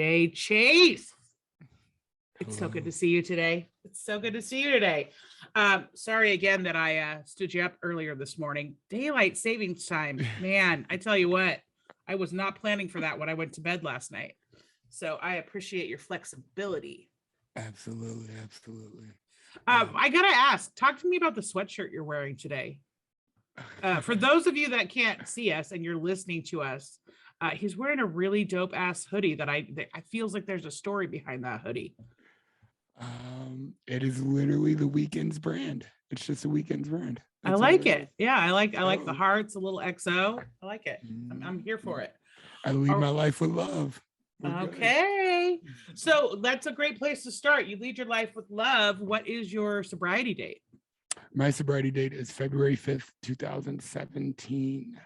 Jay Chase. It's so Hello. good to see you today. It's so good to see you today. Sorry again that I stood you up earlier this morning. Daylight savings time. Man, I tell you what, I was not planning for that when I went to bed last night. So I appreciate your flexibility. Absolutely, absolutely. I gotta ask, talk to me about the sweatshirt you're wearing today. For those of you that can't see us and you're listening to us, he's wearing a really dope ass hoodie that I feels like there's a story behind that hoodie. It is literally the Weekend's brand. It's just a Weekend's brand. I That's all like it it. is. Yeah, I like the Oh. hearts, a little XO. I like it. I'm here for it. I lead All- my life with love. We're good. Okay. So that's a great place to start. You lead your life with love. What is your sobriety date? My sobriety date is February 5th, 2017.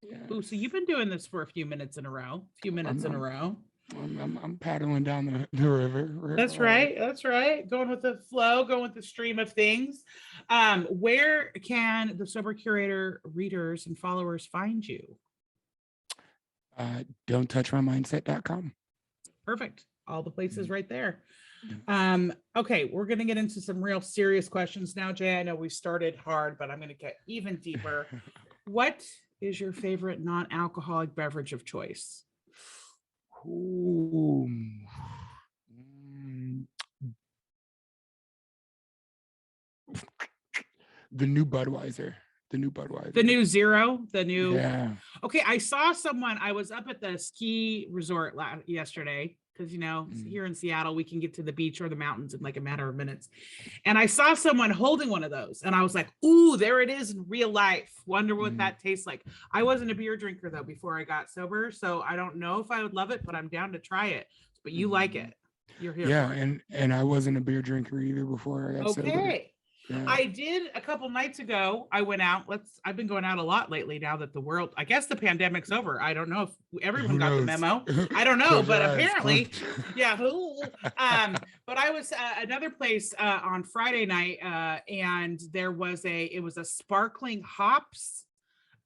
Yeah. Oh, so you've been doing this for a few minutes in a row. I'm paddling down the river. That's right. That's right. Going with the flow, going with the stream of things. Where can the Sober Curator readers and followers find you? Don'ttouchmymindset.com. Perfect. All the places right there. Okay, we're going to get into some real serious questions now, Jay. I know we started hard, but I'm going to get even deeper. What is your favorite non-alcoholic beverage of choice? Ooh. The new Budweiser. The new Zero, Yeah. Okay, I saw someone. I was up at the ski resort yesterday because, here in Seattle, we can get to the beach or the mountains in like a matter of minutes. And I saw someone holding one of those. And I was like, ooh, there it is in real life. Wonder what that tastes like. I wasn't a beer drinker, though, before I got sober. So I don't know if I would love it, but I'm down to try it. But you like it. You're here for it. and I wasn't a beer drinker either before I got sober. Okay. Yeah. I did a couple nights ago. I went out. I've been going out a lot lately now that the world, I guess the pandemic's over. I don't know if everyone got the memo. I don't know, but apparently, yeah. But I was another place on Friday night, and it was a sparkling hops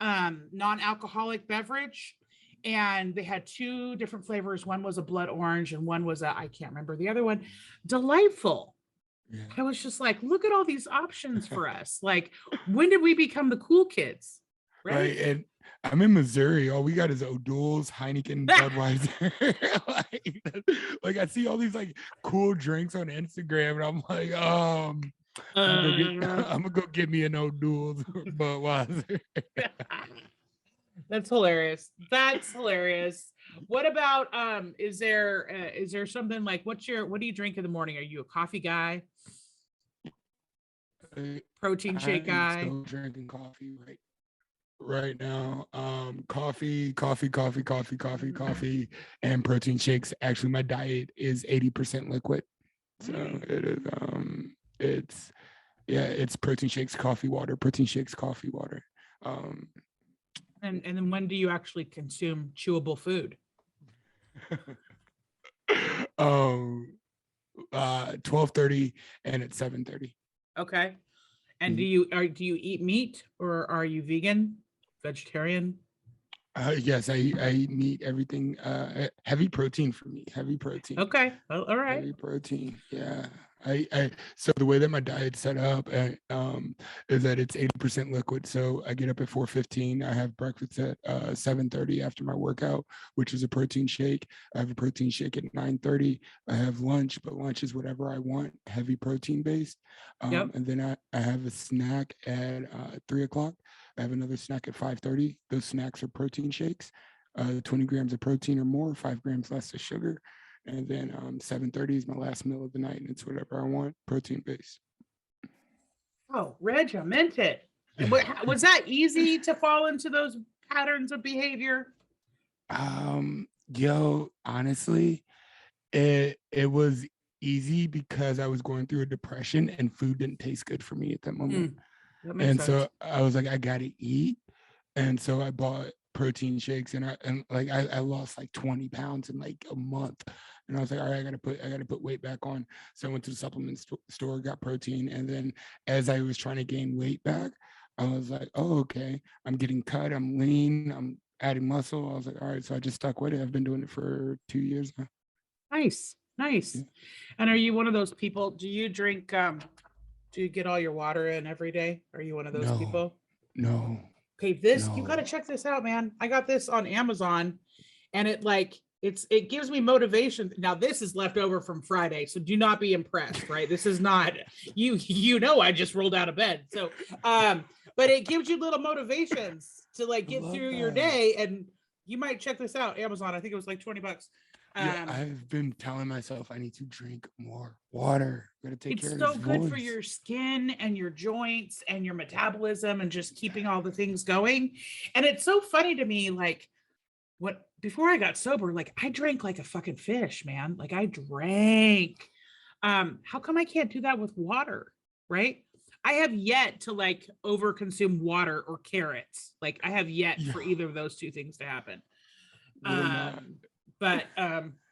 non-alcoholic beverage. And they had two different flavors. One was a blood orange and one was I can't remember the other one. Delightful. Yeah. I was just like, look at all these options for us. Like, when did we become the cool kids? Right. And I'm in Missouri. All we got is O'Doul's, Heineken, Budweiser. like I see all these like cool drinks on Instagram, and I'm like, I'm gonna go get me an O'Doul's Budweiser. That's hilarious. What about is there something like what do you drink in the morning? Are you a coffee guy? Protein shake guy? I'm still drinking coffee right now. Coffee, and protein shakes. Actually, my diet is 80% liquid. So it is it's protein shakes, coffee, water, protein shakes, coffee, water. And then when do you actually consume chewable food? 12:30 and at 7:30. Okay. And do you eat meat, or are you vegan, vegetarian? Yes, I eat meat, everything. Heavy protein for me. Heavy protein. Okay. Well, all right. Heavy protein. Yeah. So the way that my diet's set up is that it's 80% liquid. So I get up at 4:15. I have breakfast at 7:30 after my workout, which is a protein shake. I have a protein shake at 9:30. I have lunch, but lunch is whatever I want, heavy protein based. And then I have a snack at 3 o'clock. I have another snack at 5:30. Those snacks are protein shakes, 20 grams of protein or more, 5 grams less of sugar. And then 7:30 is my last meal of the night, and it's whatever I want, protein based. Oh, regimented. Was that easy to fall into those patterns of behavior? Honestly, it was easy because I was going through a depression and food didn't taste good for me at that moment. That makes sense. So I was like, I gotta eat. And so I bought protein shakes, and I lost like 20 pounds in like a month. And I was like, all right, I gotta put weight back on. So I went to the supplement store, got protein. And then as I was trying to gain weight back, I was like, oh, okay, I'm getting cut, I'm lean, I'm adding muscle. I was like, all right, so I just stuck with it. I've been doing it for 2 years now. Nice. Nice. Yeah. And are you one of those people? Do you drink, do you get all your water in every day? Are you one of those No, people? no, Okay, this, you got to no. check this out, man. I got this on Amazon and it gives me motivation. Now this is left over from Friday, so do not be impressed, right? This is not I just rolled out of bed. So but it gives you little motivations to like I get love through your that. day, and you might check this out, Amazon. I think it was like $20. Yeah, Um I've been telling myself I need to drink more water. Gotta take care it's of this so good for voice. your skin and your joints and your metabolism and just keeping all the things going. And it's so funny to me, like what before I got sober, like I drank like a fucking fish, man. Like I drank. How come I can't do that with water? Right. I have yet to like over consume water or carrots. Like I have yet Yeah, for either of those two things to happen. we're not. But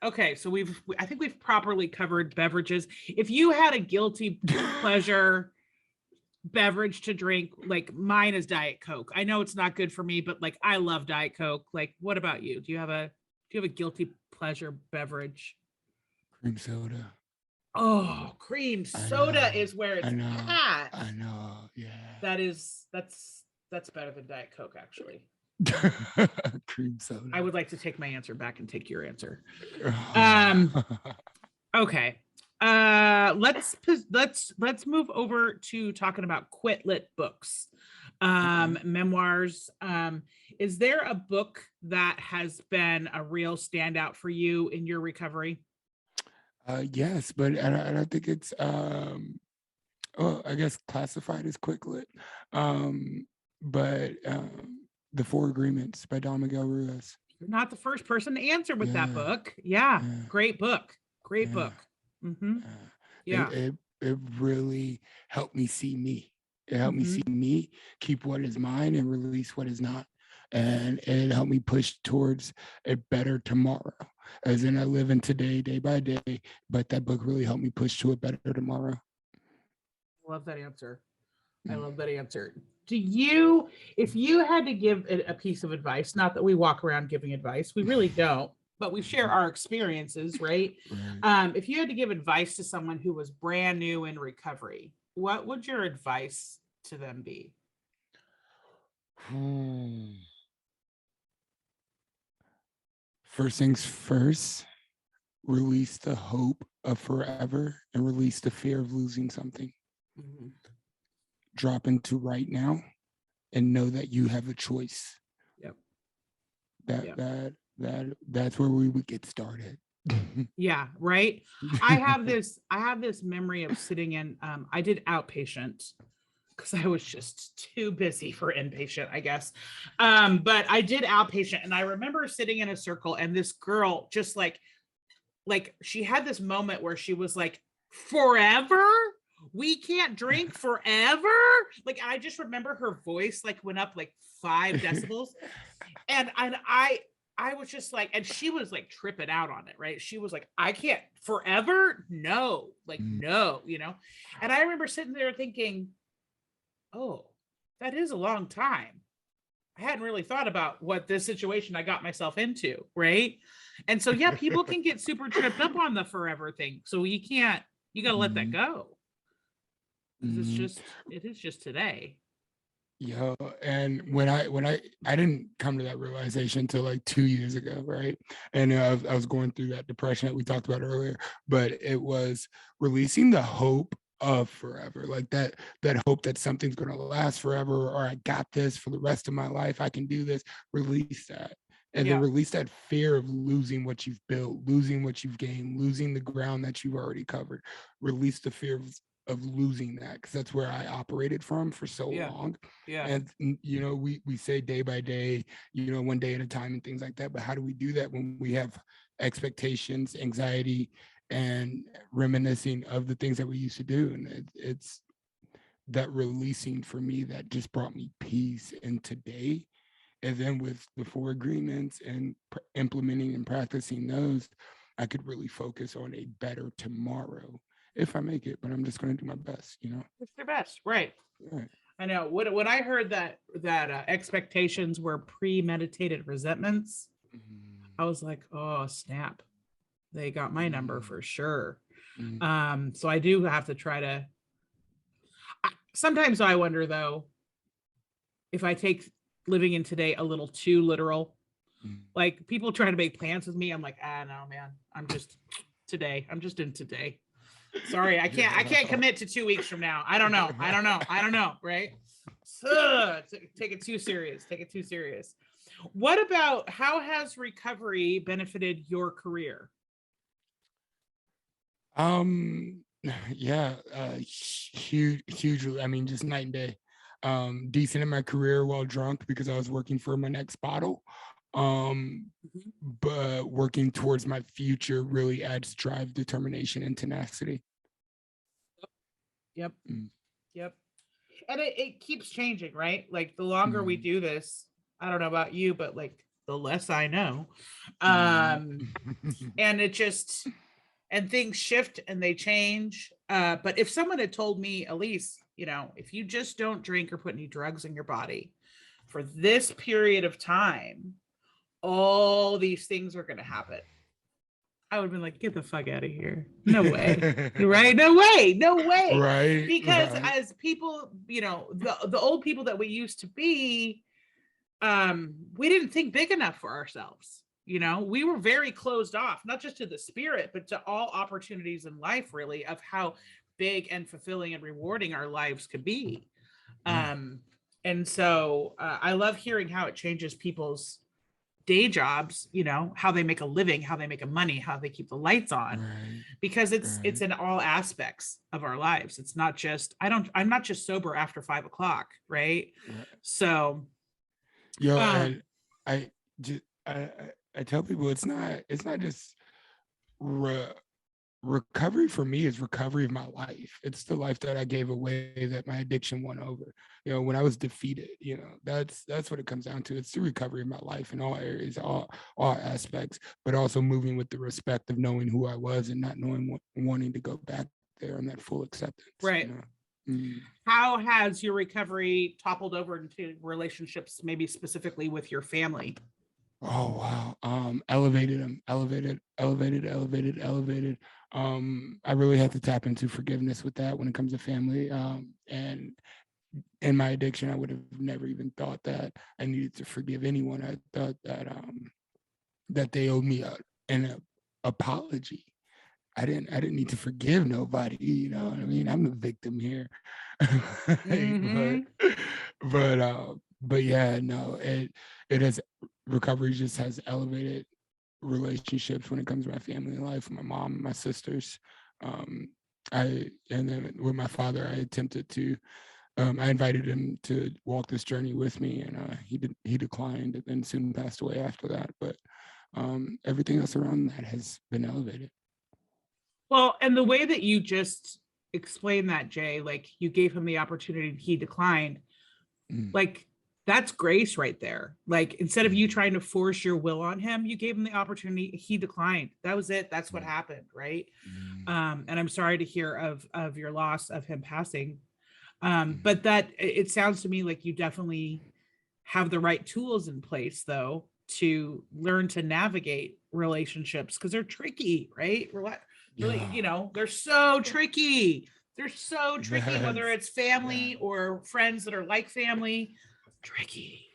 okay, so I think we've properly covered beverages. If you had a guilty pleasure beverage to drink, like mine is Diet Coke. I know it's not good for me, but like I love Diet Coke. Like, what about you? Do you have a guilty pleasure beverage? Cream soda. Oh, cream I soda know. is where I it's know. at. I know. Yeah. That's better than Diet Coke, actually. Cream I soda. would like to take my answer back and take your answer. Um, Oh. okay. Let's move over to talking about quit lit books, Okay. memoirs. Is there a book that has been a real standout for you in your recovery? Yes, but I don't think it's I guess classified as quick lit. Um, but The Four Agreements by Don Miguel Ruiz. You're not the first person to answer with that Yeah, book. Yeah, yeah, great book. Great yeah. book. Mm-hmm. It, Yeah. it it really helped me see me. It helped me see Mm-hmm. me, keep what is mine and release what is not. And it helped me push towards a better tomorrow. As in I live in today, day by day, but that book really helped me push to a better tomorrow. Love that answer. I Mm. love that answer. If you had to give a piece of advice, not that we walk around giving advice, we really don't, but we share our experiences, right? Right. If you had to give advice to someone who was brand new in recovery, what would your advice to them be? First things first, release the hope of forever and release the fear of losing something. Mhm. Drop into right now and know that you have a choice. Yep. That Yep. that's where we would get started. Yeah, right. I have this memory of sitting in I did outpatient because I was just too busy for inpatient, I guess. But I did outpatient and I remember sitting in a circle and this girl just like she had this moment where she was like, forever? We can't drink forever? Like I just remember her voice like went up like 5 decibels. And I was just like, and she was like tripping out on it, right? She was like, I can't forever, no, like no, And I remember sitting there thinking, oh, that is a long time. I hadn't really thought about what this situation I got myself into, right? And so yeah, people can get super tripped up on the forever thing. So you got to let that go because it is just today. Yo, and when I didn't come to that realization until like 2 years ago, right? And I was going through that depression that we talked about earlier, but it was releasing the hope of forever, like that hope that something's going to last forever, or I got this for the rest of my life, I can do this. Release that, and then Yeah. release that fear of losing what you've built, losing what you've gained, losing the ground that you've already covered. Release the fear of losing that, because that's where I operated from for so Yeah. long. Yeah. And we say day by day, one day at a time and things like that, but how do we do that when we have expectations, anxiety, and reminiscing of the things that we used to do? And it's that releasing for me that just brought me peace in today. And then with the four agreements and implementing and practicing those, I could really focus on a better tomorrow if I make it, but I'm just going to do my best. It's their best, right? Right. I know. When I heard that expectations were premeditated resentments, I was like, oh snap. They got my number Mm, for sure. mm, So I do have to try to, sometimes I wonder though, if I take living in today a little too literal. mm. Like people trying to make plans with me, I'm like, no, man, I'm just today. I'm just in today. Sorry, I can't Yeah. commit to 2 weeks from now. I don't know. I don't know. Right? So, take it too serious. Take it too serious. What about how has recovery benefited your career? Um, yeah, huge, hugely. I mean, just night and day. Decent in my career while drunk because I was working for my next bottle. Mhm. But working towards my future really adds drive, determination, and tenacity. Yep. Mm, Yep. And it keeps changing, right? Like the longer we mm, do this, I don't know about you, but like the less I know. mm. Um, and it just and things shift and they change. But if someone had told me, Elise, if you just don't drink or put any drugs in your body for this period of time, all these things are going to happen. I would have been like, get the fuck out of here. No way. Right? No way. No way. Right, Because right. as people, the old people that we used to be, we didn't think big enough for ourselves. We were very closed off, not just to the spirit, but to all opportunities in life, really, of how big and fulfilling and rewarding our lives could be. Yeah, And so I love hearing how it changes people's day jobs, how they make a living, how they make a money, how they keep the lights on, right, because it's right, in all aspects of our lives. It's not just I'm not just sober after 5 o'clock, right? right. So Yo, and um I just I tell people it's not just re- recovery for me is recovery of my life. It's the life that I gave away that my addiction won over. When I was defeated, that's what it comes down to. It's the recovery of my life in all areas, all aspects, but also moving with the respect of knowing who I was and not knowing wanting to go back there on that full acceptance. right, Mm. how has your recovery toppled over into relationships, maybe specifically with your family? Oh wow. Elevated them, elevated. I really had to tap into forgiveness with that when it comes to family. And in my addiction, I would have never even thought that I needed to forgive anyone. I thought that they owed me an apology. I didn't need to forgive nobody. You know what I mean? I'm the victim here. but Mm-hmm. but yeah, no, it has recovery just has elevated relationships when it comes to my family life, my mom, and my sisters. Um, and then with my father, I attempted to. I invited him to walk this journey with me, and he declined, and then soon passed away after that. But everything else around that has been elevated. Well, and the way that you just explained that, Jay, like you gave him the opportunity, he declined. Mm, Like that's grace right there. Like instead of you mm, trying to force your will on him, you gave him the opportunity, he declined. That was it. That's what mm, happened, right? mm, And I'm sorry to hear of your loss of him passing. mm. But that it sounds to me like you definitely have the right tools in place though to learn to navigate relationships because they're tricky, right? Really, Yeah, they're so tricky. They're so tricky, whether that's it's family that or friends that are like family. Tricky,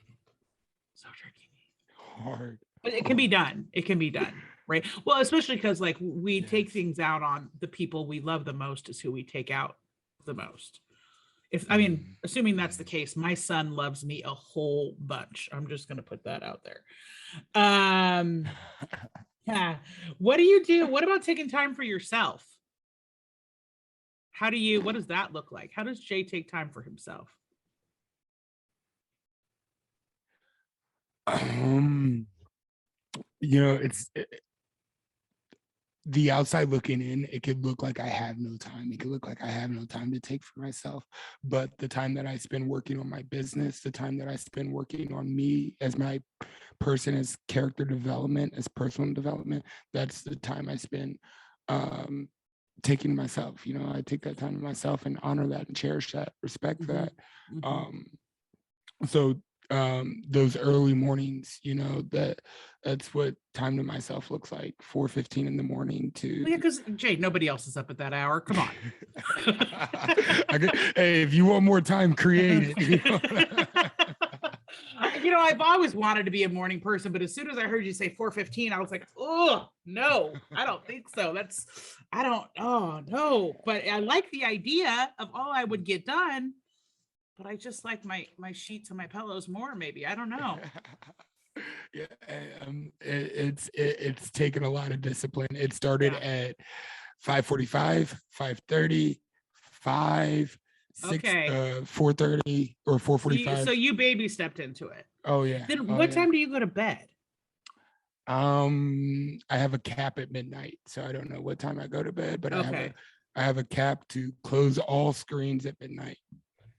so tricky. hard. But it can be done. It can be done, right? Well, especially because like we take Yes. things out on the people we love the most is who we take out the most. If I mean, Mm, assuming that's the mm. case, my son loves me a whole bunch. I'm just gonna put that out there. Um, yeah. What do you do? What about taking time for yourself? What does that look like? How does Jay take time for himself? um, it's the outside looking in, it could look like I have no time. It could look like I have no time to take for myself. But the time that I spend working on my business, the time that I spend working on me as my person, as character development, as personal development, that's the time I spend um, taking myself. I take that time to myself and honor that and cherish that, respect Mm-hmm. that. Mm-hmm. Um, so those early mornings, that's what time to myself looks like, 4:15 in the morning to Well, yeah, because Jay, nobody else is up at that hour. Come on. Hey, if you want more time, create it. I've always wanted to be a morning person, but as soon as I heard you say 4:15, I was like, oh no, I don't think so. Oh no. But I like the idea of all I would get done, but I just like my sheets and my pillows more, maybe. I don't know. Yeah, it's taken a lot of discipline. It started at 5:45, 5:30, 5, 6, Okay. 4:30 or 4:45. So you baby stepped into it. Oh yeah. Then what time do you go to bed? I have a cap at midnight, so I don't know what time I go to bed, but I have a cap to close all screens at midnight.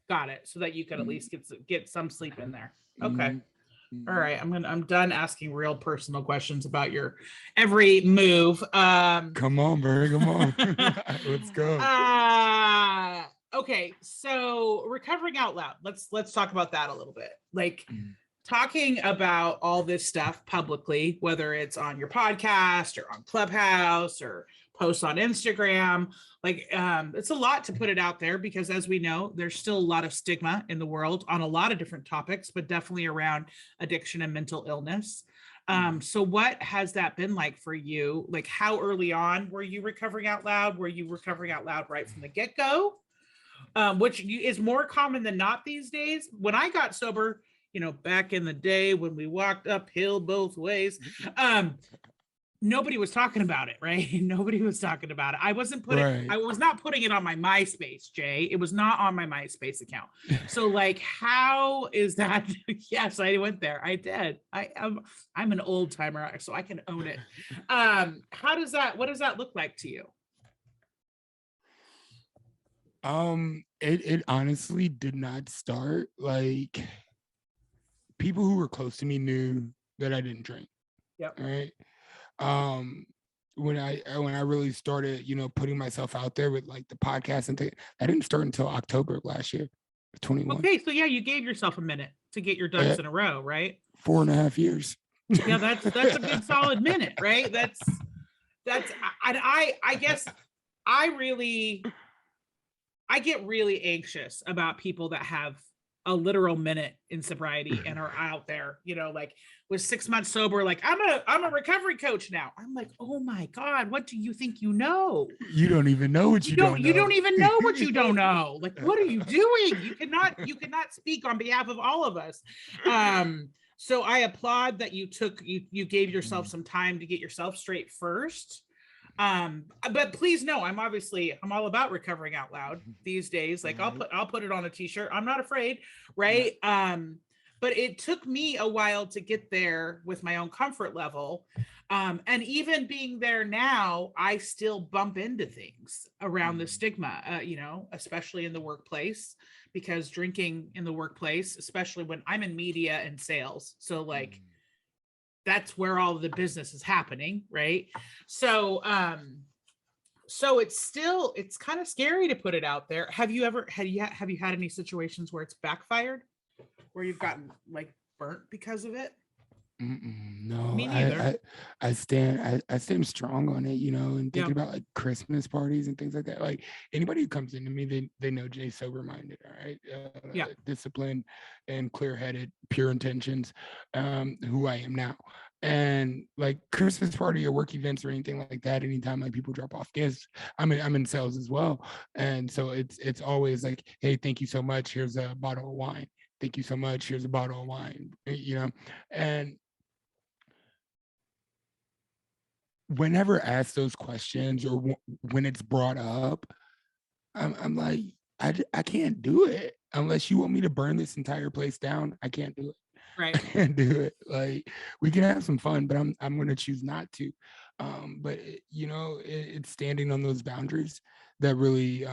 Got it. So that you can at least get some sleep in there. Okay. Mm-hmm. All right. I'm done asking real personal questions about your every move. Come on, Barry. Come on. Let's go. Okay. So recovering out loud. Let's talk about that a little bit. Like talking about all this stuff publicly, whether it's on your podcast or on Clubhouse or posts on Instagram, it's a lot to put it out there because as we know, there's still a lot of stigma in the world on a lot of different topics, but definitely around addiction and mental illness. So what has that been like for you? Like how early on were you recovering out loud? Were you recovering out loud right from the get-go? Which is more common than not these days. When I got sober, back in the day when we walked uphill both ways, nobody was talking about it, right? Nobody was talking about it. I was not putting it on my MySpace, Jay. It was not on my MySpace account. So how is that? Yes, I went there. I did. I'm an old timer, so I can own it. What does that look like to you? It honestly did not start people who were close to me knew that I didn't drink. Yep. Right. When I really started, putting myself out there with the podcast and things, I didn't start until October of last year, 21. Okay, so yeah, you gave yourself a minute to get your ducks in a row, right? 4.5 years. Yeah, that's a good solid minute, right? I guess I get really anxious about people that have a literal minute in sobriety and are out there, with 6 months sober, I'm a recovery coach now. I'm like, oh my God, what do you think you know? You don't even know what you don't know. You don't even know what you don't know. What are you doing? You cannot speak on behalf of all of us. So I applaud that you gave yourself some time to get yourself straight first. But please know, I'm all about recovering out loud these days. I'll put it on a t-shirt. I'm not afraid. Right. But it took me a while to get there with my own comfort level. And even being there now, I still bump into things around the stigma, especially in the workplace, because drinking in the workplace, especially when I'm in media and sales. So that's where all of the business is happening, right? So it's kind of scary to put it out there. Have you had any situations where it's backfired, where you've gotten burnt because of it? No, me neither. I stand strong on it, and thinking about Christmas parties and things like that. Anybody who comes into me, they know Jay's sober minded, all right? Disciplined and clear-headed, pure intentions, who I am now. And Christmas party or work events or anything like that, anytime people drop off gifts, I'm in sales as well. And so it's always hey, thank you so much. Here's a bottle of wine. Thank you so much. Here's a bottle of wine, and whenever asked those questions or when it's brought up, I'm like, I can't do it unless you want me to burn this entire place down. I can't do it. Right. I can't do it. We can have some fun, but I'm going to choose not to. But it's standing on those boundaries that really,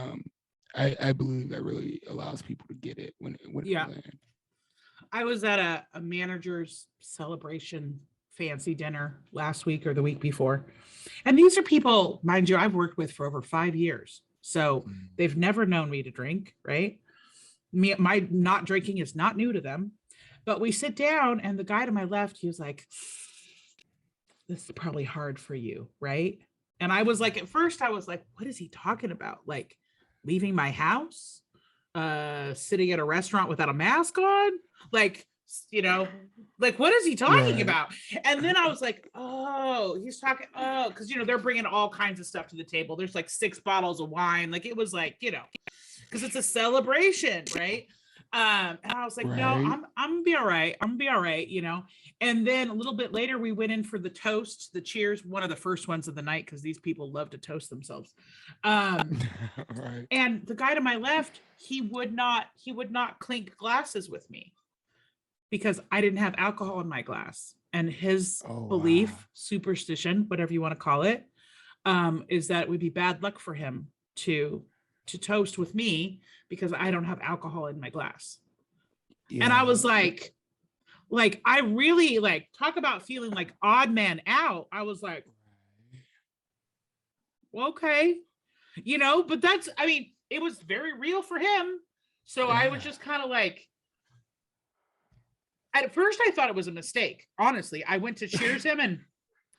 I believe that really allows people to get it when it lands. I was at a manager's celebration fancy dinner last week or the week before. And these are people, mind you, I've worked with for over 5 years. So they've never known me to drink, right? My not drinking is not new to them. But we sit down and the guy to my left, he was like, this is probably hard for you, right? And I was like, at first I was like, what is he talking about? Like leaving my house, sitting at a restaurant without a mask on, like, you know, like what is he talking Right. about? And then I was like, oh, he's talking, oh, because you know they're bringing all kinds of stuff to the table. There's like 6 bottles of wine, like it was like, you know, because it's a celebration, right? And I was like, no, Right. I'm gonna be all right. I'm gonna be all right, you know. And then a little bit later, we went in for the toast, the cheers, one of the first ones of the night, because these people love to toast themselves. Right. And the guy to my left, he would not clink glasses with me because I didn't have alcohol in my glass. And his Oh, belief, wow. superstition, whatever you want to call it, is that it would be bad luck for him to toast with me because I don't have alcohol in my glass. And I was Yeah. like I really like talk about feeling like odd man out. I was like, well, okay, you know, but that's, I mean, it was very real for him. So I was Yeah. just kind of like, at first I thought it was a mistake. Honestly, I went to cheers him and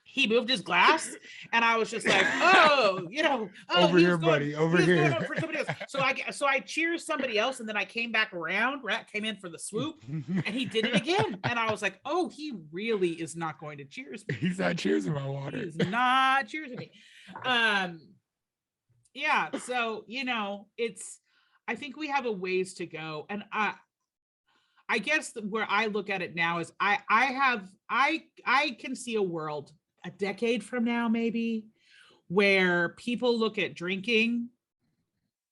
he moved his glass and I was just like, oh, you know, oh, Over here, buddy. Over he was going here. up for somebody else. So I cheers somebody else and then I came back around, Rat came in for the swoop and he did it again. And I was like, oh, he really is not going to cheers me. He's not cheersing my He water. is not cheersing me. Yeah, so you know, it's, I think we have a ways to go. And I guess where I look at it now is I can see a world a decade from now, maybe, where people look at drinking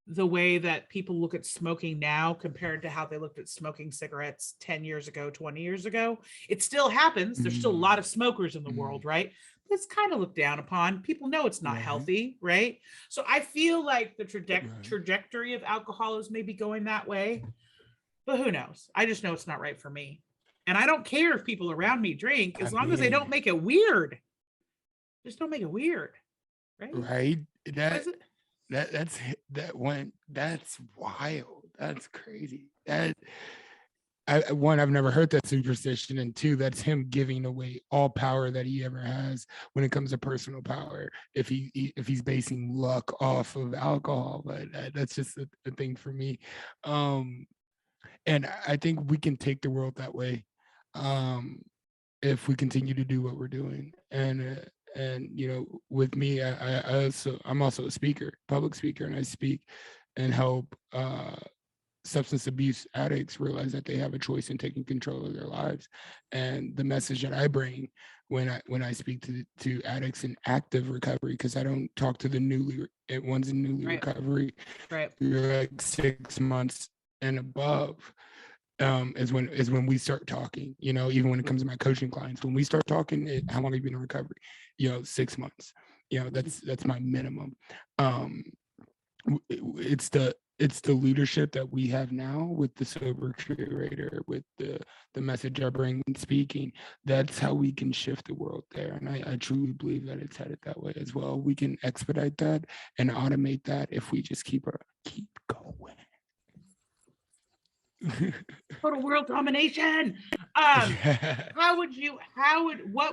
the way that people look at smoking now compared to how they looked at smoking cigarettes 10 years ago, 20 years ago. It still happens. There's still a lot of smokers in the world, right? It's kind of looked down upon. People know it's not Right. healthy, right? So I feel like the Right. trajectory of alcohol is maybe going that way, but who knows? I just know it's not right for me. And I don't care if people around me drink I as long as they don't mean, make it weird. Just don't make it weird, right? right? What That is it? that's that one. That's wild. That's crazy. That one, I've never heard that superstition, and two, that's him giving away all power that he ever has when it comes to personal power. If if he's basing luck off of alcohol, but that's just a thing for me. And I think we can take the world that way, if we continue to do what we're doing. And you know, with me, I'm also a speaker, public speaker, and I speak and help substance abuse addicts realize that they have a choice in taking control of their lives. And the message that I bring when I speak to addicts in active recovery, because I don't talk to the ones in newly Right. recovery, Right. you're like 6 months and above, is when we start talking. You know, even when it comes to my coaching clients, when we start talking, how long have you been in recovery? You know, 6 months. You know, that's my minimum. It's the leadership that we have now with the sober curator, with the message I bring when speaking. That's how we can shift the world there. And I truly believe that it's headed that way as well. We can expedite that and automate that if we just keep going. Total world domination. Yeah. What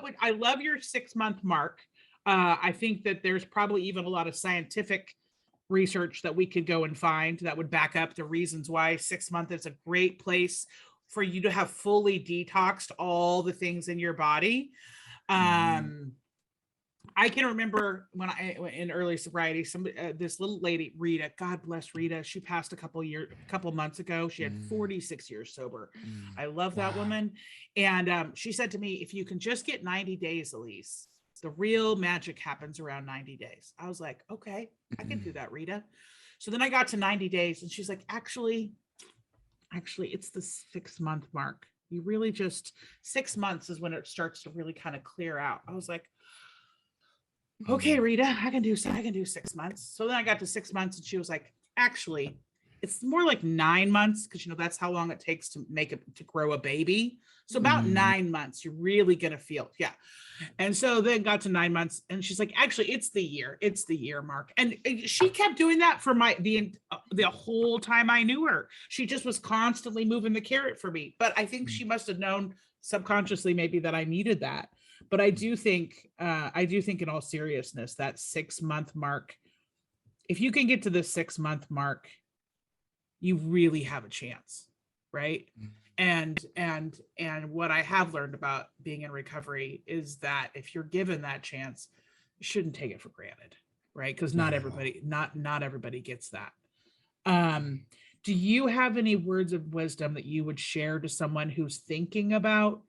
would, I love your 6-month mark. I think that there's probably even a lot of scientific research that we could go and find that would back up the reasons why 6 months is a great place for you to have fully detoxed all the things in your body. I can remember when I in early sobriety, this little lady, Rita, God bless Rita, she passed a couple months ago. She had 46 years sober. I love that woman. And she said to me, if you can just get 90 days, Elise, the real magic happens around 90 days. I was like, okay, I can do that, Rita. So then I got to 90 days and she's like, actually, it's the 6-month mark. You really just, 6 months is when it starts to really kind of clear out. I was like, okay, Rita, I can do 6 months. So then I got to 6 months and she was like, actually, it's more like 9 months, because that's how long it takes to grow a baby. So about 9 months, you're really gonna feel, yeah. And so then got to 9 months, and she's like, actually, it's the year mark. And she kept doing that for the whole time I knew her. She just was constantly moving the carrot for me. But I think she must have known subconsciously maybe that I needed that. But I do think in all seriousness, that 6 month mark, if you can get to the 6 month mark, you really have a chance, right? And what I have learned about being in recovery is that if you're given that chance, you shouldn't take it for granted, right? Because not everybody gets that. Do you have any words of wisdom that you would share to someone who's thinking about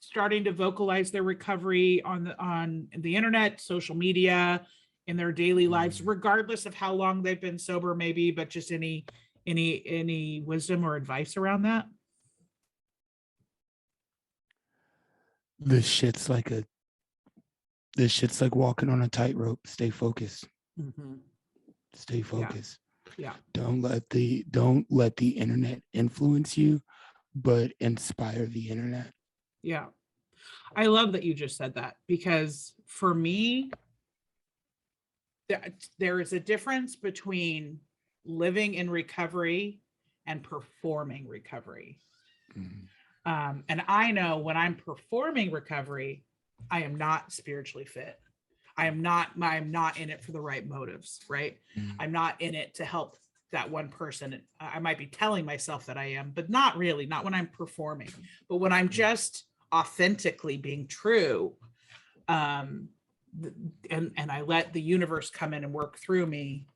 starting to vocalize their recovery on the internet, social media, in their daily lives, regardless of how long they've been sober, maybe, but just any wisdom or advice around that? This shit's like walking on a tightrope. Stay focused. Stay focused. Yeah. Don't let the internet influence you, but inspire the internet. Yeah. I love that you just said that, because for me, there is a difference between living in recovery and performing recovery. And I know when I'm performing recovery, I am not spiritually fit. I'm not in it for the right motives, right? I'm not in it to help that one person. I might be telling myself that I am, but not really, not when I'm performing. But when I'm just authentically being true, and I let the universe come in and work through me,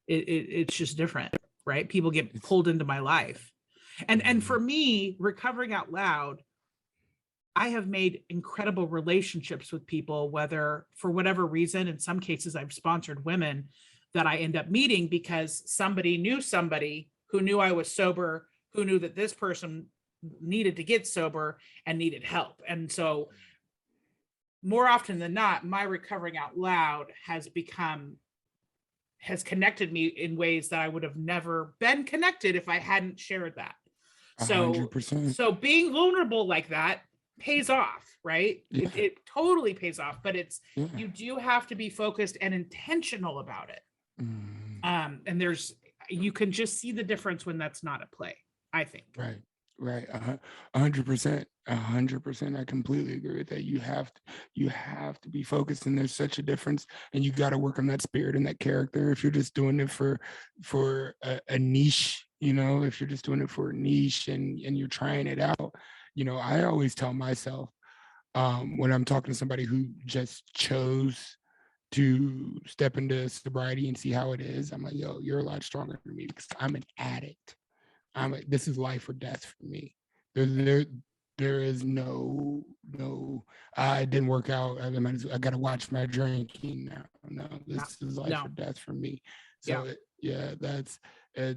it's just different, right? People get pulled into my life. And for me, recovering out loud, I have made incredible relationships with people, whether for whatever reason. In some cases, I've sponsored women that I end up meeting because somebody knew somebody who knew I was sober, who knew that this person needed to get sober and needed help. And so more often than not, my recovering out loud has connected me in ways that I would have never been connected if I hadn't shared that. So 100%. So being vulnerable like that pays off, right? Yeah. It totally pays off, but you do have to be focused and intentional about it. And you can just see the difference when that's not at play, I think. Right. 100%. 100%. I completely agree with that. You have to be focused, and there's such a difference, and you got to work on that spirit and that character. If you're just doing it for a niche, if you're just doing it for a niche and you're trying it out, I always tell myself, when I'm talking to somebody who just chose to step into sobriety and see how it is, I'm like, yo, you're a lot stronger than me, because I'm an addict. This is life or death for me. There is no I didn't work out, I gotta watch my drinking now. No, this is life or death for me. So that's I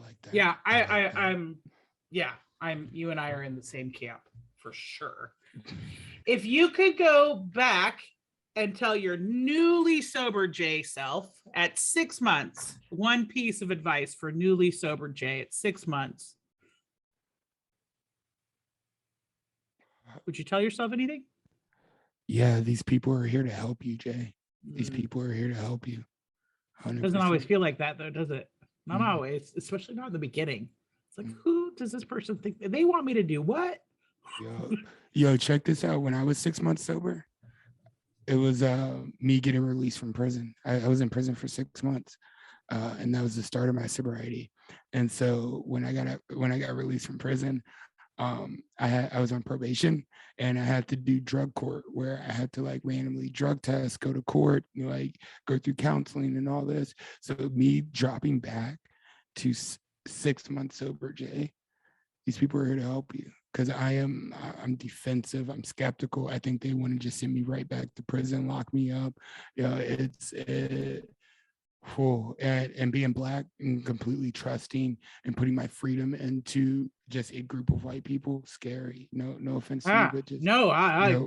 like that. You and I are in the same camp for sure. If you could go back and tell your newly sober Jay self at 6 months, one piece of advice for newly sober Jay at 6 months, would you tell yourself anything? Yeah, these people are here to help you, Jay. These people are here to help you. 100%. Doesn't always feel like that, though, does it? Not always, especially not in the beginning. It's like, who does this person think they want me to do what? Yo, check this out. When I was 6 months sober, it was me getting released from prison. I was in prison for 6 months, and that was the start of my sobriety. And so when I got released from prison, I was on probation, and I had to do drug court, where I had to like randomly drug test, go to court, go through counseling and all this. So me dropping back to 6 months sober, Jay, these people are here to help you, because I'm defensive, I'm skeptical. I think they want to just send me right back to prison, lock me up. full and being Black and completely trusting and putting my freedom into just a group of white people, scary. No offense to you, but just, No,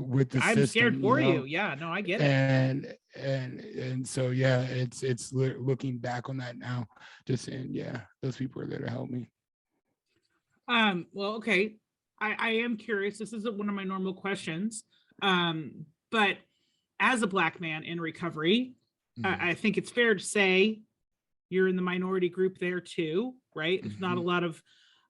with the I'm scared system, for you. Yeah, no, I get it. And so yeah, it's looking back on that now, just saying, yeah, those people are there to help me. Well, okay. I am curious. This isn't one of my normal questions. But as a Black man in recovery, I think it's fair to say you're in the minority group there too, right? There's not a lot of,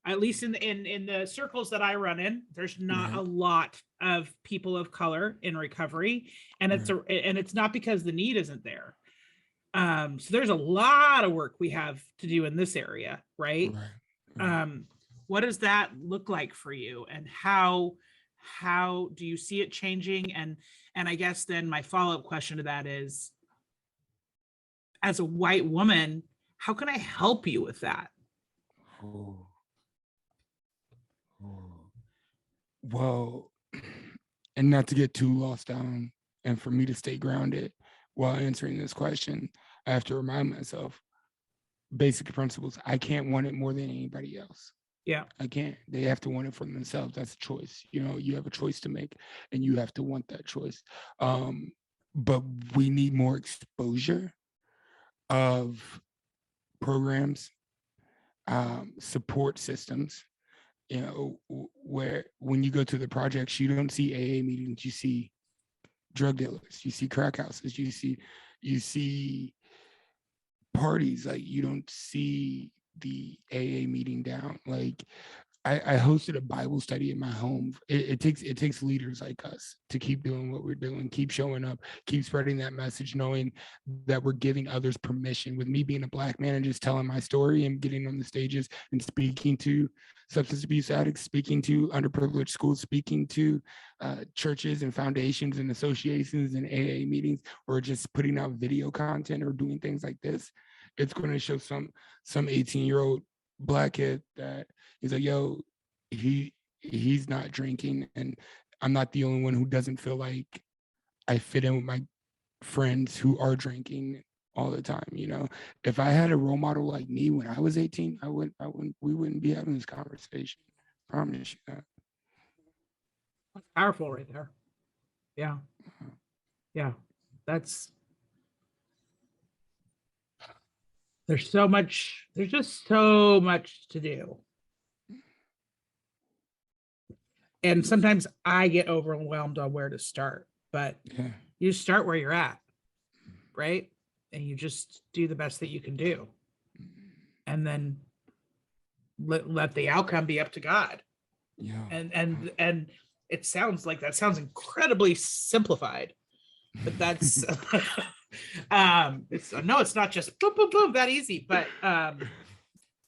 at least in the circles that I run in, there's not a lot of people of color in recovery, and it's not because the need isn't there. So there's a lot of work we have to do in this area, right? What does that look like for you, and how do you see it changing? And I guess then my follow-up question to that is, as a white woman, how can I help you with that? Well, and not to get too lost down, and for me to stay grounded while answering this question, I have to remind myself basic principles. I can't want it more than anybody else. Yeah, I can't. They have to want it for themselves. That's a choice. You have a choice to make, and you have to want that choice. But we need more exposure of programs, support systems, where when you go to the projects, you don't see AA meetings, you see drug dealers, you see crack houses, you see parties. Like, you don't see the AA meeting down. Like, I hosted a Bible study in my home. It takes leaders like us to keep doing what we're doing, keep showing up, keep spreading that message, knowing that we're giving others permission. With me being a Black man and just telling my story and getting on the stages and speaking to substance abuse addicts, speaking to underprivileged schools, speaking to churches and foundations and associations and AA meetings, or just putting out video content or doing things like this, it's going to show some 18-year-old Black kid that he's like, yo, he's not drinking, and I'm not the only one who doesn't feel like I fit in with my friends who are drinking all the time. If I had a role model like me when I was 18, we wouldn't be having this conversation. I promise you that. That's powerful right there. Yeah. There's just so much to do. And sometimes I get overwhelmed on where to start, but you start where you're at, right? And you just do the best that you can do. And then let the outcome be up to God. Yeah. And it sounds incredibly simplified, but that's it's not just boom, boom, boom, that easy, but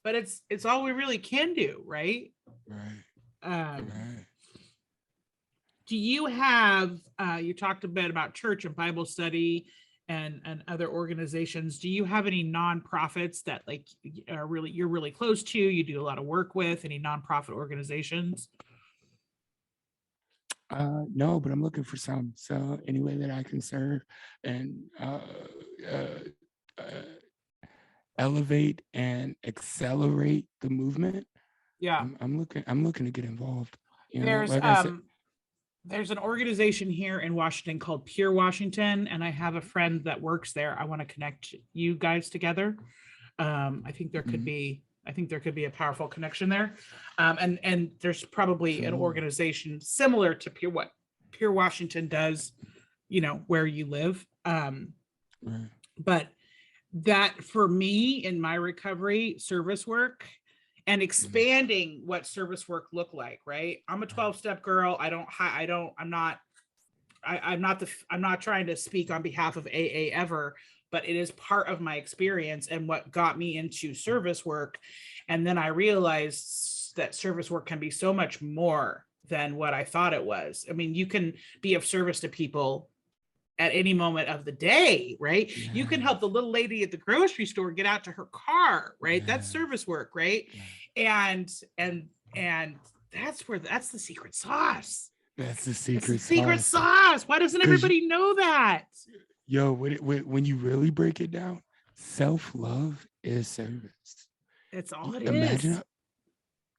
it's all we really can do, right? Right. Do you have, you talked a bit about church and Bible study and other organizations. Do you have any nonprofits that you're really close to, you do a lot of work with, any nonprofit organizations? No, but I'm looking for some. So any way that I can serve and elevate and accelerate the movement. Yeah, I'm looking to get involved. There's like I said, there's an organization here in Washington called Pure Washington, and I have a friend that works there. I want to connect you guys together. I think there could be a powerful connection there. And there's probably an organization similar to Pure Washington does, where you live. But that, for me, in my recovery, service work and expanding what service work look like, right? I'm a 12-step girl. I'm not trying to speak on behalf of AA ever, but it is part of my experience and what got me into service work. And then I realized that service work can be so much more than what I thought it was. I mean, you can be of service to people at any moment of the day, right? Yeah. You can help the little lady at the grocery store get out to her car, right? Yeah. That's service work, right? Yeah. And that's the secret sauce. That's the secret sauce. Why doesn't everybody know that? Yo, when you really break it down, Self-love is service. It's all it Imagine is.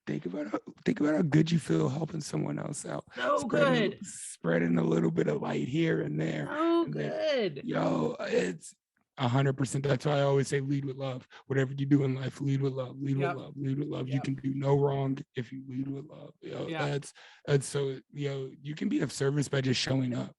think about how good you feel helping someone else out, So good. spreading a little bit of light here and there, So and then good. it's 100%. That's why I always say lead with love. Whatever you do in life, lead with love, lead with Yep. love, lead with love. You Yep. can do no wrong if you lead with love. Yeah. That's so you can be of service by just showing up.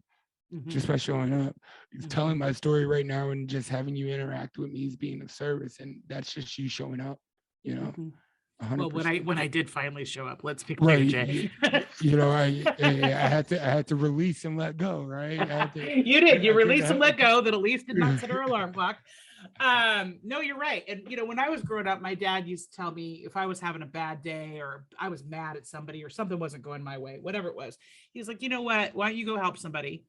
Mhm. Just by showing up, Mhm. telling my story right now and just having you interact with me is being of service, and that's just you showing up, Mhm. Well, 100%. when I did finally show up, let's be clear, Right. Jay. I had to release and let go, right? You did. You I couldn't released and let have, go. That Elise did not set her alarm clock. No, you're right. And when I was growing up, my dad used to tell me if I was having a bad day or I was mad at somebody or something wasn't going my way, whatever it was, he's like, you know what? Why don't you go help somebody?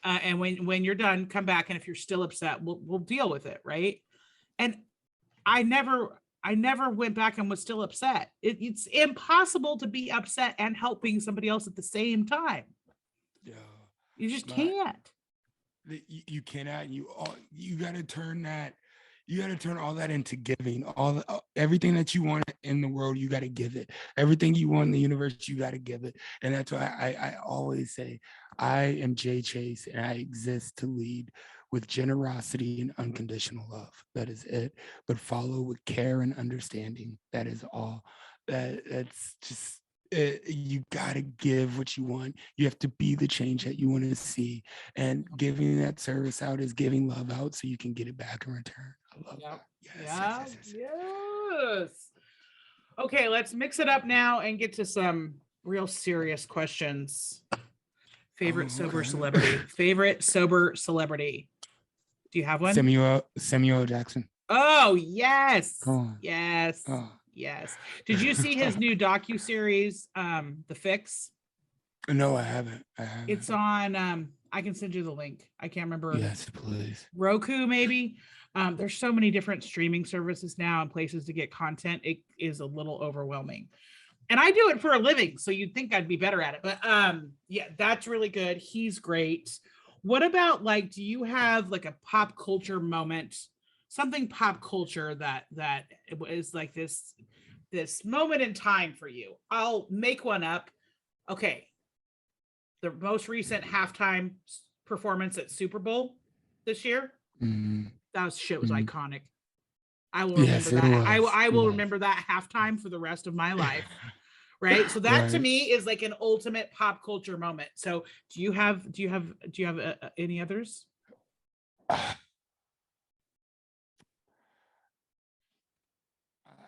And when you're done, come back. And if you're still upset, we'll deal with it, right? And I never went back and was still upset. It's impossible to be upset and helping somebody else at the same time. yeah, You just my, can't. you cannot. You got to turn that. You got to turn all that into giving. Everything that you want in the world, you got to give it. Everything you want in the universe, you got to give it. And that's why I always say, I am Jay Chase, and I exist to lead with generosity and unconditional love. That is it. But follow with care and understanding. That is all. That's just you got to give what you want. You have to be the change that you want to see. And giving that service out is giving love out so you can get it back in return. I love that. Yes. Okay, let's mix it up now and get to some real serious questions. Favorite sober celebrity. Favorite sober celebrity. Do you have one? Samuel Jackson. Oh, yes. Come on. Yes. Oh. Yes. Did you see his new docu-series, The Fix? No, I haven't. It's on I can send you the link. I can't remember. Yes, please. Roku, maybe. There's so many different streaming services now and places to get content. It is a little overwhelming. And I do it for a living, so you'd think I'd be better at it. But yeah, that's really good. He's great. What about do you have like a pop culture moment, something pop culture that is like this moment in time for you? I'll make one up. Okay. The most recent halftime performance at Super Bowl this year. Mm-hmm. That shit was iconic. I will remember that. I will remember that halftime for the rest of my life. Right. So that to me is like an ultimate pop culture moment. So do you have any others?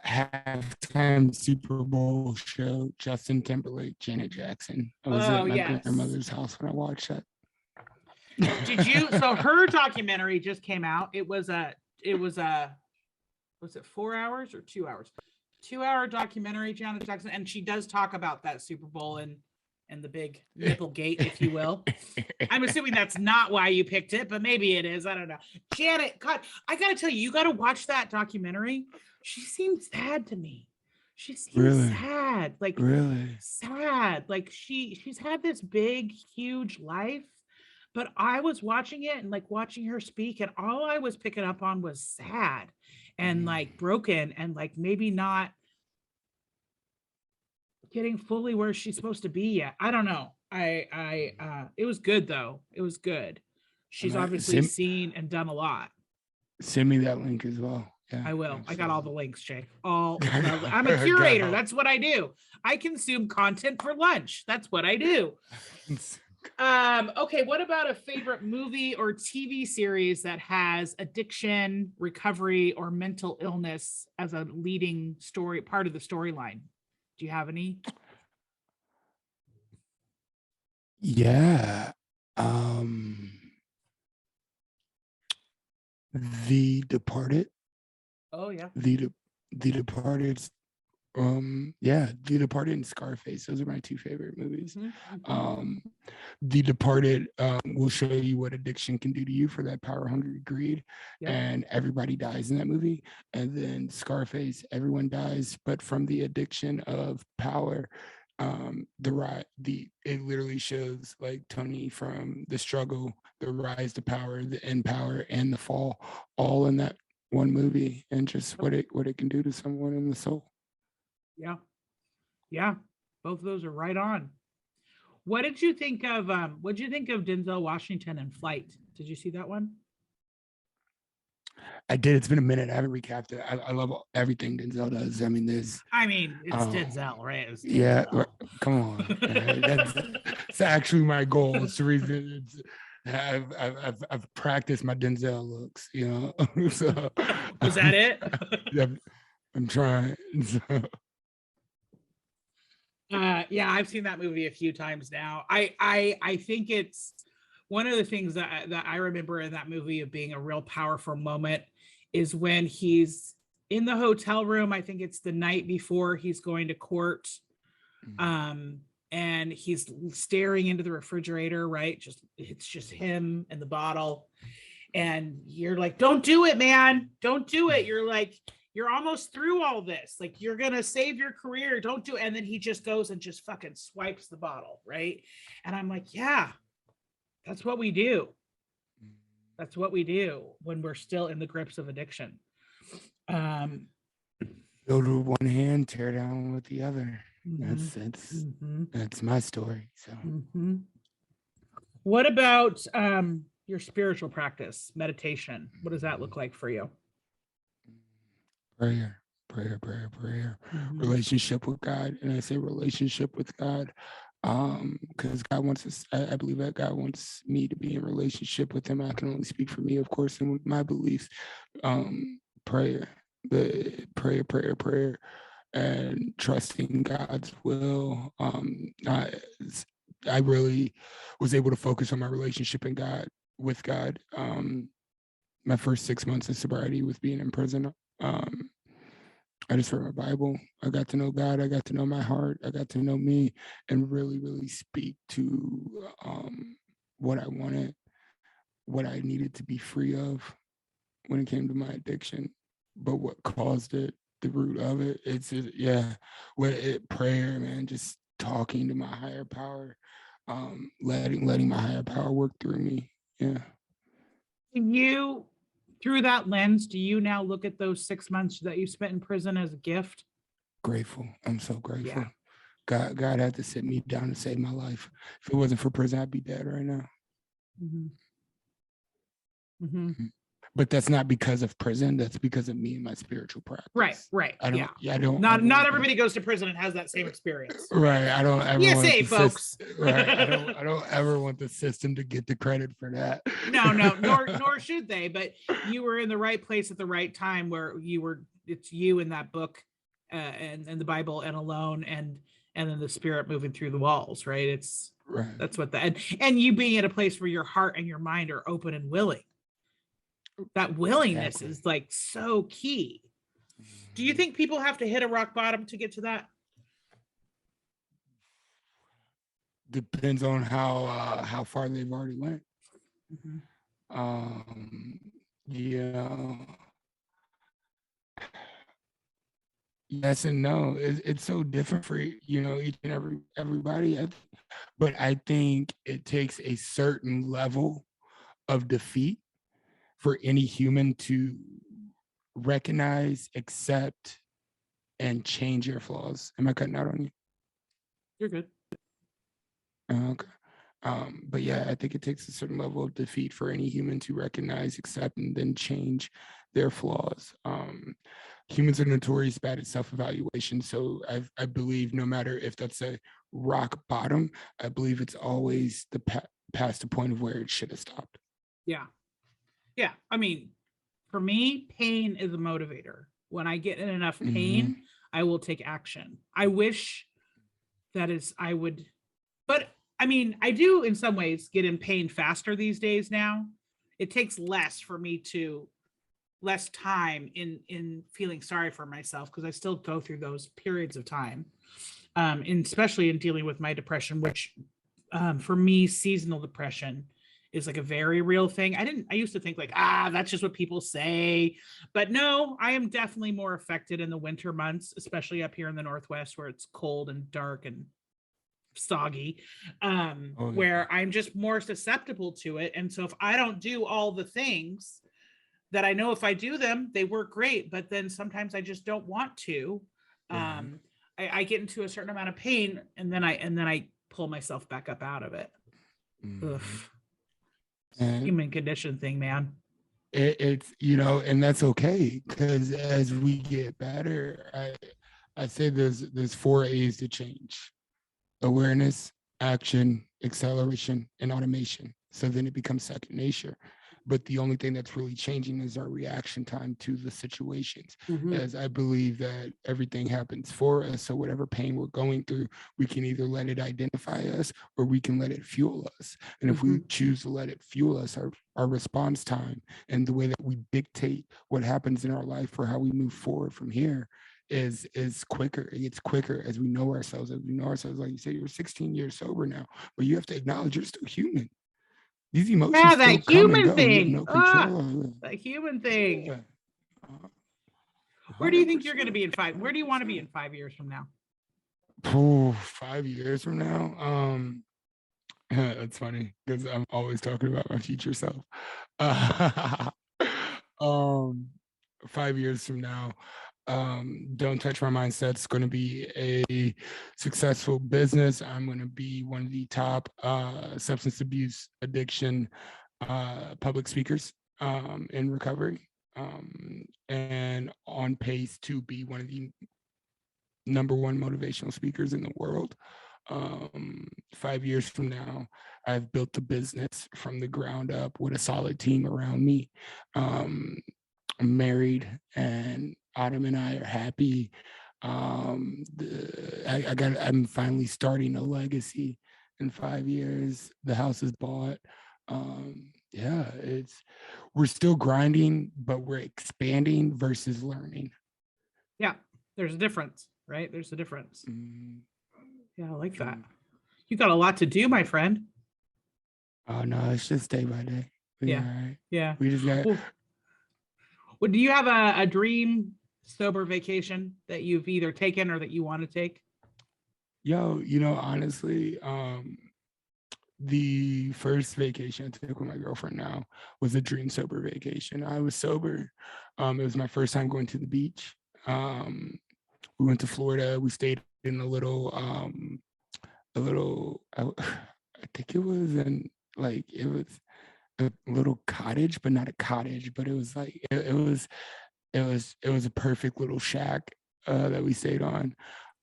Halftime Super Bowl show, Justin Timberlake, Janet Jackson. I was at my grandmother's house when I watched that. Did you? So her documentary just came out. It was it 4 hours or 2 hours? 2-hour documentary, Janet Jackson, and she does talk about that Super Bowl and the big nipple gate, if you will. I'm assuming that's not why you picked it, but maybe it is. I don't know. Janet, God, I gotta tell you, you gotta watch that documentary. She seems sad to me. She seems sad, like really sad. Like she's had this big, huge life, but I was watching it and like watching her speak, and all I was picking up on was sad and like broken and like maybe not getting fully where she's supposed to be yet. I don't know. It was good though. It was good. She's obviously seen and done a lot. Send me that link as well. Yeah, I will. Absolutely. I got all the links, Jake. I'm a curator. That's what I do. I consume content for lunch. That's what I do. Okay, what about a favorite movie or TV series that has addiction, recovery, or mental illness as a leading story, part of the storyline? Do you have any? Yeah. The Departed. Oh yeah. The Departed. The Departed and Scarface. Those are my two favorite movies. The Departed will show you what addiction can do to you for that power, hungry greed. Yep. And everybody dies in that movie. And then Scarface, everyone dies, but from the addiction of power. It literally shows like Tony from the struggle, the rise to power, the end power, and the fall, all in that one movie and just what it can do to someone in the soul. Yeah. Yeah. Both of those are right on. What did you think of Denzel Washington in Flight? Did you see that one? I did. It's been a minute. I haven't recapped it. I love everything Denzel does. I mean, It's Denzel, right? It's yeah. Denzel. Come on, that's actually my goal. It's the reason. I've practiced my Denzel looks. You know, so Was that it? I'm trying. So. Yeah, I've seen that movie a few times now. I think it's one of the things that I remember in that movie of being a real powerful moment is when he's in the hotel room. I think it's the night before he's going to court. And he's staring into the refrigerator, right? It's just him and the bottle. And you're like, don't do it, man. Don't do it. You're like, you're almost through all this. Like, you're going to save your career. Don't do it. And then he just goes and just fucking swipes the bottle, right? And I'm like, yeah, that's what we do. That's what we do when we're still in the grips of addiction. Build with one hand, tear down with the other. That's my story. So what about your spiritual practice, meditation? What does that look like for you? Prayer. Relationship with God. And I say relationship with God because God wants us. I believe that God wants me to be in relationship with him. I can only speak for me, of course, and with my beliefs. Prayer, and trusting God's will. I really was able to focus on my relationship with God. My first 6 months of sobriety with being in prison. I just read my Bible. I got to know God. I got to know my heart. I got to know me and really, really speak to what I wanted, what I needed to be free of when it came to my addiction, but what caused it, the root of it. Prayer, man, just talking to my higher power, letting my higher power work through me. Yeah. You, through that lens, do you now look at those 6 months that you spent in prison as a gift? Grateful. I'm so grateful. Yeah. God had to sit me down and save my life. If it wasn't for prison, I'd be dead right now. But that's not because of prison. That's because of me and my spiritual practice. Right. I don't. Not everybody goes to prison and has that same experience. Right. I don't ever PSA, folks. Right. I don't ever want the system to get the credit for that. No. Nor should they. But you were in the right place at the right time, where it's you in that book, and the Bible, and alone, and then the Spirit moving through the walls. Right. That's what and you being at a place where your heart and your mind are open and willing. That willingness is like so key. Do you think people have to hit a rock bottom to get to that? Depends on how far they've already went. Yes and no. It's so different for each and everybody. But I think it takes a certain level of defeat for any human to recognize, accept, and change your flaws. Am I cutting out on you? You're good. Okay. But yeah, I think it takes a certain level of defeat for any human to recognize, accept, and then change their flaws. Humans are notorious bad at self-evaluation. So I believe no matter if that's a rock bottom, I believe it's always past the point of where it should have stopped. Yeah. I mean, for me, pain is a motivator. When I get in enough pain, I will take action. I wish I would, but I mean, I do in some ways get in pain faster these days now. It takes less time in feeling sorry for myself, because I still go through those periods of time, and especially in dealing with my depression, which for me, seasonal depression is like a very real thing. I used to think like, that's just what people say, but no, I am definitely more affected in the winter months, especially up here in the Northwest where it's cold and dark and soggy, where I'm just more susceptible to it. And so if I don't do all the things that I know if I do them, they work great, but then sometimes I just don't want to. I get into a certain amount of pain, and then I pull myself back up out of it. Ugh. Human condition thing, man. It's, and that's okay, because as we get better, I say there's 4 A's to change: awareness, action, acceleration, and automation. So then it becomes second nature. But the only thing that's really changing is our reaction time to the situations. As I believe that everything happens for us. So whatever pain we're going through, we can either let it identify us or we can let it fuel us. And if we choose to let it fuel us, our response time and the way that we dictate what happens in our life or how we move forward from here is quicker. It gets quicker as we know ourselves. Like you say, you're 16 years sober now, but you have to acknowledge you're still human. These emotions that still come and human go. You have thing. no control. That human thing. Yeah. Where do you think you're going to be in 5? Where do you want to be in 5 years from now? 5 years from now? That's funny because I'm always talking about my future self. 5 years from now, Don't Touch My Mindset is going to be a successful business. I'm going to be one of the top substance abuse addiction public speakers in recovery, and on pace to be one of the number 1 motivational speakers in the world. 5 years from now, I've built a business from the ground up with a solid team around me. I'm married, and Autumn and I are happy. I'm finally starting a legacy in 5 years. The house is bought. We're still grinding, but we're expanding versus learning. Yeah, there's a difference, right? There's a difference. Yeah, I like that. You got a lot to do, my friend. Oh no, it's just day by day. Yeah. We just got. Well, do you have a dream sober vacation that you've either taken or that you want to take? Yo, honestly, the first vacation I took with my girlfriend now was a dream sober vacation. I was sober. It was my first time going to the beach. We went to Florida. We stayed in a little, I think it was a little cottage, but not a cottage, but it was like, it was a perfect little shack that we stayed on.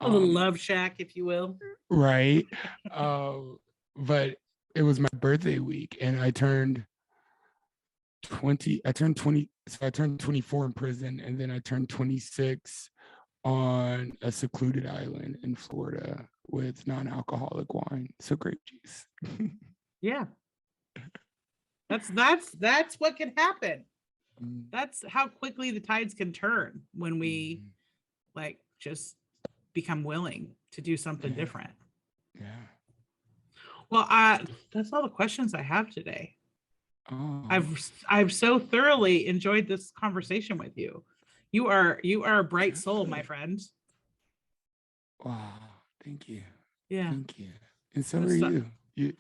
A little love shack, if you will. Right. But it was my birthday week, and I turned 20. So I turned 24 in prison, and then I turned 26 on a secluded island in Florida with non-alcoholic wine. So grape juice. Yeah. That's what can happen. That's how quickly the tides can turn when we just become willing to do something different. Yeah. Well, that's all the questions I have today. Oh. I've so thoroughly enjoyed this conversation with you. You are a bright soul, my friend. Wow. Thank you. Yeah. Thank you. And so are you.